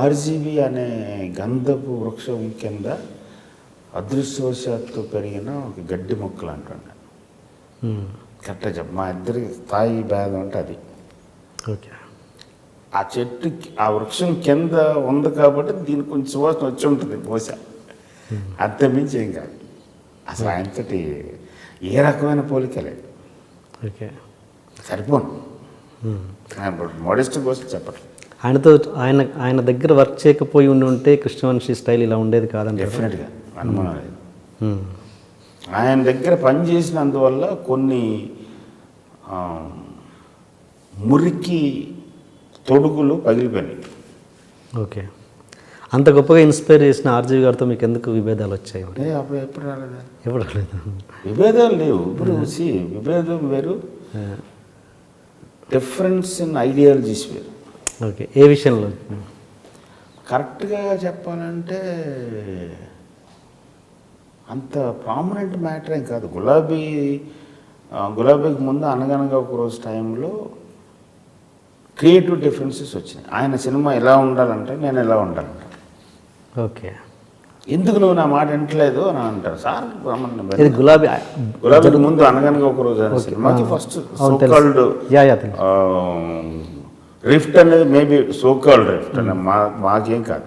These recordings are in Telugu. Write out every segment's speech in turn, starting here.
ఆర్జీబీ అనే గంధపు వృక్షం కింద అదృష్టవశాత్తు పెరిగిన ఒక గడ్డి మొక్కలు అంటాను. కరెక్ట్గా చెప్ప మా ఇద్దరి స్థాయి భేదం అంటే అది. ఓకే. ఆ చెట్టు ఆ వృక్షం కింద ఉంది కాబట్టి దీనికి కొంచెం సువాసన వచ్చి ఉంటుంది బహుశా, అంతమించి ఏం కాదు. అసలు ఆయనతోటి ఏ రకమైన పోలిక లేదు. ఓకే. సరిపోను మోడెస్ట్ కోసం చెప్పట్లేదు. ఆయన దగ్గర వర్క్ చేయకపోయి ఉంటే కృష్ణవంశీ స్టైల్ ఇలా ఉండేది కాదండి. డెఫినెట్గా అనుమానం లేదు. ఆయన దగ్గర పనిచేసినందువల్ల కొన్ని మురికి తొడుగులు పగిలిపోయినాయి. ఓకే. అంత గొప్పగా ఇన్స్పైర్ చేసిన ఆర్జీవి గారితో మీకు ఎందుకు విభేదాలు వచ్చాయి? అప్పుడు ఎప్పుడు రాలేదు. ఎప్పుడు రాలేదు. విభేదాలు లేవు. ఇప్పుడు విభేదం వేరు, డిఫరెన్స్ ఇన్ ఐడియాలజీస్ వేరు. ఓకే. ఏ విషయంలో? కరెక్ట్గా చెప్పాలంటే అంత ప్రామినెంట్ మ్యాటర్ ఏం కాదు. గులాబీకి ముందు అనగనగా ఒక రోజు టైంలో క్రియేటివ్ డిఫరెన్సెస్ వచ్చినాయి. ఆయన సినిమా ఎలా ఉండాలంటే నేను ఎలా ఉండాలంట. ఓకే. ఎందుకు నువ్వు నా మాట వింటలేదు అని అంటారు. సార్ గులాబీకి ముందు అనగనగా ఒక రోజు అనే సినిమాకి ఫస్ట్ సోకాల్డ్ రిఫ్ట్ అనేది మేబీ సోకాల్డ్ రిఫ్ట్ అనే మాకేం కాదు.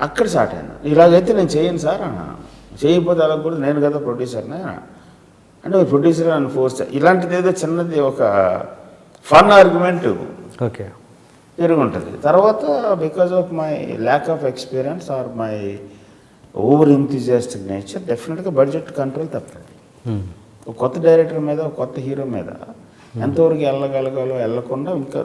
అక్కడ స్టార్ట్ అయింది. ఇలాగైతే నేను చేయను సార్ అన్నా. చేయకపోతే అలా కూడా నేను కదా ప్రొడ్యూసర్నే అంటే ప్రొడ్యూసర్ అని ఫోర్స్. ఇలాంటిది ఏదో చిన్నది ఒక ఫన్ ఆర్గ్యుమెంట్ ఓకే జరుగుంటుంది. తర్వాత because of my lack of experience or my over enthusiastic nature డెఫినెట్గా బడ్జెట్ కంట్రోల్ తప్పదు. ఒక కొత్త డైరెక్టర్ మీద, ఒక కొత్త హీరో మీద ఎంతవరకు వెళ్ళగలగాలో వెళ్ళకుండా ఇంకా